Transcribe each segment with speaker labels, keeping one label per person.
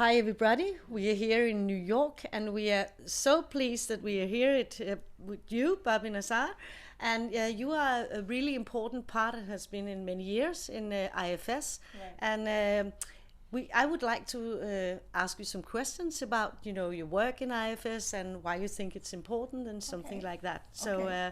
Speaker 1: Hi everybody, we are here in New York and we are so pleased that we are here with you, Bobbi Nassar. And you are a really important part and has been in many years in IFS. Right. And I would like to ask you some questions about, your work in IFS and why you think it's important and something like that. So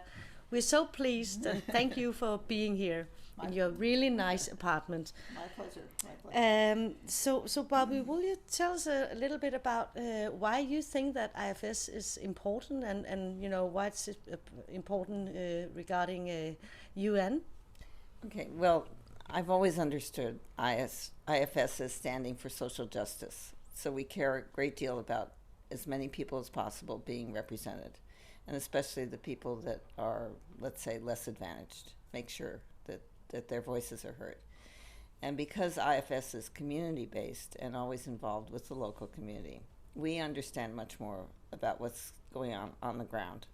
Speaker 1: we're so pleased and thank you for being here in your really nice apartment.
Speaker 2: My pleasure. My pleasure.
Speaker 1: So Bobbi, will you tell us a little bit about why you think that IFS is important and why it's important regarding UN?
Speaker 2: Okay, well, I've always understood IFS as standing for social justice. So we care a great deal about as many people as possible being represented, and especially the people that are, let's say, less advantaged. Make sure that their voices are heard. And because IFS is community-based and always involved with the local community, we understand much more about what's going on the ground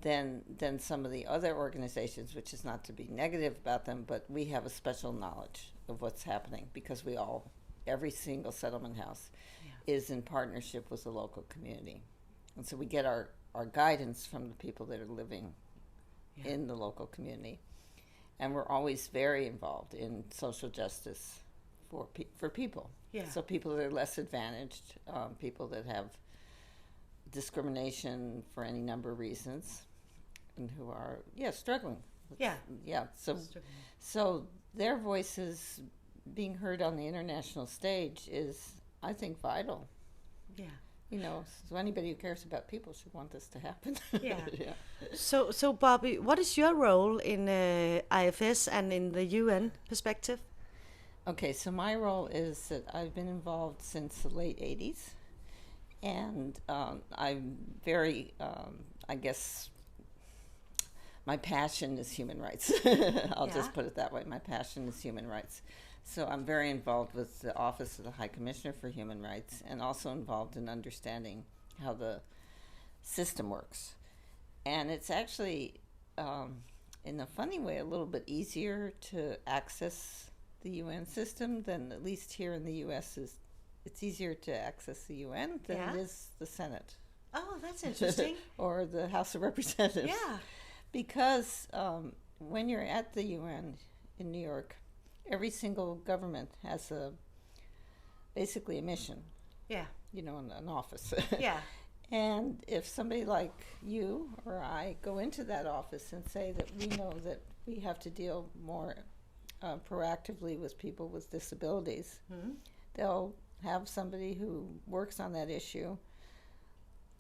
Speaker 2: than some of the other organizations, which is not to be negative about them, but we have a special knowledge of what's happening because every single settlement house is in partnership with the local community. And so we get our guidance from the people that are living in the local community. And we're always very involved in social justice for people. Yeah. So people that are less advantaged, people that have discrimination for any number of reasons, and who are struggling. So their voices being heard on the international stage is, I think, vital. Yeah. So anybody who cares about people should want this to happen.
Speaker 1: Yeah. So Bobbi, what is your role in IFS and in the UN perspective?
Speaker 2: Okay, so my role is that I've been involved since the late 80s. And I'm very, I guess, my passion is human rights. I'll just put it that way. My passion is human rights. So I'm very involved with the Office of the High Commissioner for Human Rights and also involved in understanding how the system works. And it's actually, in a funny way, a little bit easier to access the UN system than, at least here in the U.S., it's easier to access the UN than it is the Senate.
Speaker 1: Oh, that's interesting.
Speaker 2: Or the House of Representatives. Yeah. Because when you're at the UN in New York, every single government has basically a mission. Yeah. An office. Yeah. And if somebody like you or I go into that office and say that we know that we have to deal more proactively with people with disabilities, they'll have somebody who works on that issue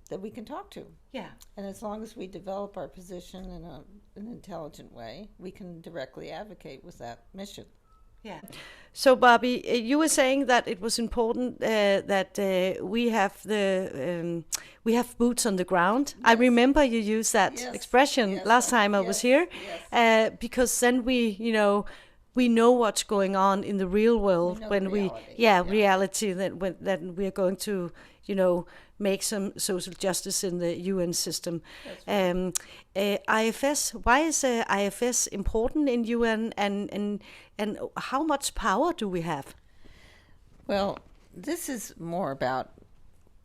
Speaker 2: that we can talk to. Yeah. And as long as we develop our position in an intelligent way, we can directly advocate with that mission.
Speaker 1: Yeah. So Bobbi, you were saying that it was important that we have boots on the ground. Yes. I remember you used that expression last time I was here, because then we know what's going on in the real world when reality that we are going to make some social justice in the UN system. Right. IFS, why is IFS important in UN and how much power do we have?
Speaker 2: Well, this is more about,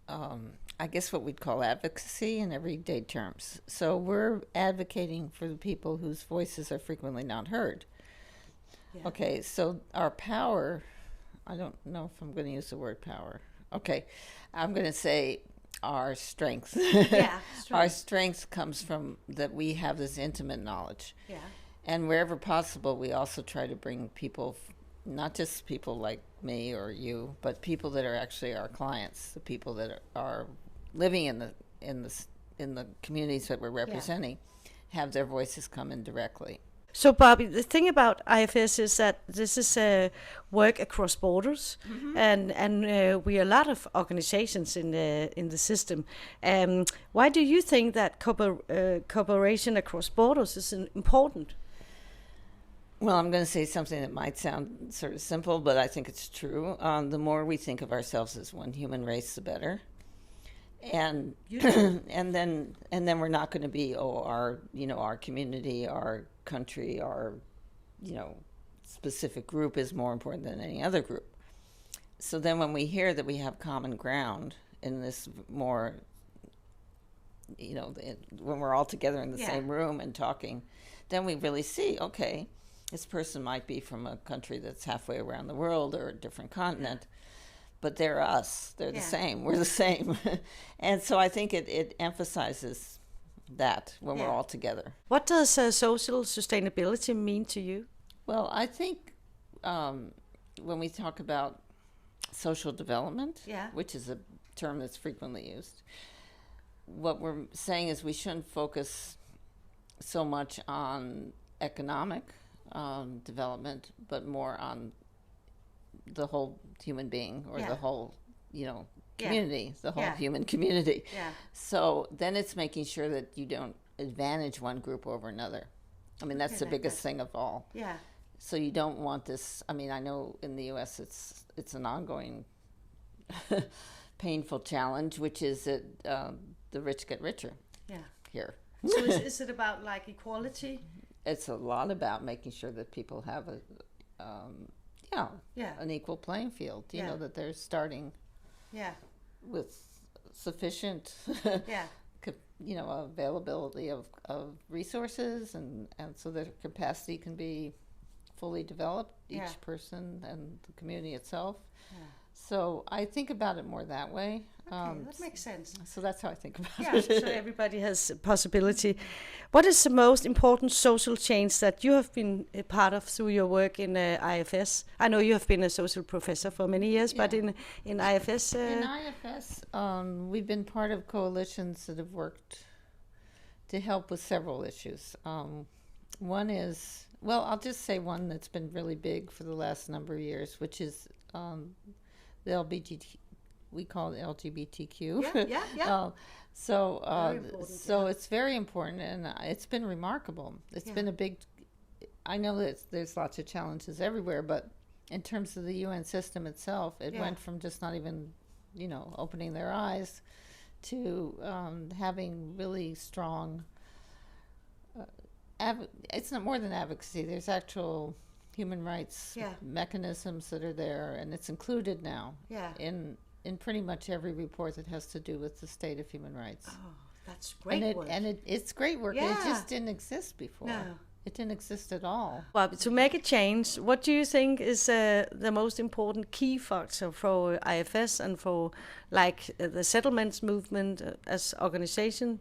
Speaker 2: I guess, what we'd call advocacy in everyday terms. So we're advocating for the people whose voices are frequently not heard. Yeah. Okay, so our power, I don't know if I'm going to use the word power. Okay, I'm going to say our strength. Yeah, our strength comes from that we have this intimate knowledge. Yeah. And wherever possible, we also try to bring people, not just people like me or you, but people that are actually our clients, the people that are living in the communities that we're representing, have their voices come in directly.
Speaker 1: So, Bobbi, the thing about IFS is that this is work across borders, and we are a lot of organizations in the system. Why do you think that cooperation across borders is important?
Speaker 2: Well, I'm going to say something that might sound sort of simple, but I think it's true. The more we think of ourselves as one human race, the better. And and then we're not going to be our community, our country, our specific group is more important than any other group. So then when we hear that we have common ground in this more, when we're all together in the same room and talking, then we really see, okay, this person might be from a country that's halfway around the world or a different continent, but they're us. They're the same. We're the same. And so I think it emphasizes that when we're all together.
Speaker 1: What does social sustainability mean to you?
Speaker 2: Well, I think when we talk about social development, which is a term that's frequently used, what we're saying is we shouldn't focus so much on economic development, but more on the whole human being or the whole, community, the whole human community. So then it's making sure that you don't advantage one group over another. I mean, that's the biggest thing of all. So you don't want this. I mean, I know in the U.S. it's an ongoing painful challenge, which is that the rich get richer here.
Speaker 1: So is it about like equality?
Speaker 2: It's a lot about making sure that people have an equal playing field. You know, that they're starting with sufficient availability of resources and so that capacity can be fully developed, each person and the community itself. So I think about it more that way.
Speaker 1: Okay, that makes sense.
Speaker 2: So that's how I think about it.
Speaker 1: So everybody has a possibility. What is the most important social change that you have been a part of through your work in IFS? I know you have been a social professor for many years, but in IFS...
Speaker 2: In IFS, we've been part of coalitions that have worked to help with several issues. One is, well, I'll just say one that's been really big for the last number of years, which is the LGBT, we call it LGBTQ. So it's very important, and it's been remarkable. It's been a big, I know that there's lots of challenges everywhere, but in terms of the UN system itself, it went from just not even, opening their eyes to having really strong, it's not more than advocacy. There's actual human rights mechanisms that are there, and it's included now in pretty much every report that has to do with the state of human rights.
Speaker 1: Oh, that's great work.
Speaker 2: And it's great work. It just didn't exist before. No. It didn't exist at all.
Speaker 1: Well, to make a change, what do you think is the most important key factor for IFS and for the settlements movement as organization?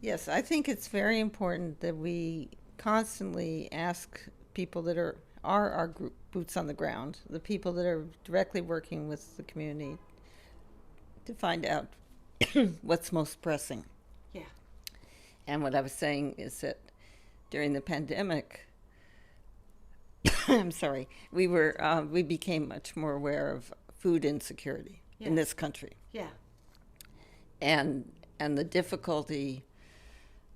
Speaker 2: Yes, I think it's very important that we constantly ask people that are our group boots on the ground, the people that are directly working with the community, to find out what's most pressing. And what I was saying is that during the pandemic, we became much more aware of food insecurity in this country. And the difficulty,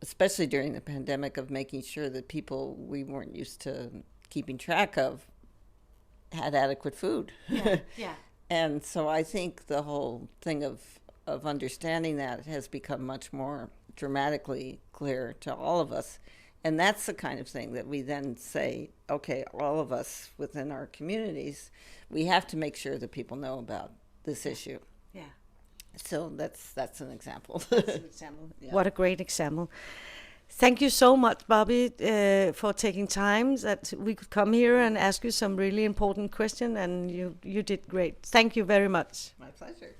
Speaker 2: especially during the pandemic, of making sure that people we weren't used to keeping track of had adequate food. And so I think the whole thing of understanding that has become much more dramatically clear to all of us. And that's the kind of thing that we then say, okay, all of us within our communities, we have to make sure that people know about this issue. So that's an example.
Speaker 1: What a great example. Thank you so much, Bobbi, for taking time that we could come here and ask you some really important questions, and you did great. Thank you very much.
Speaker 2: My pleasure.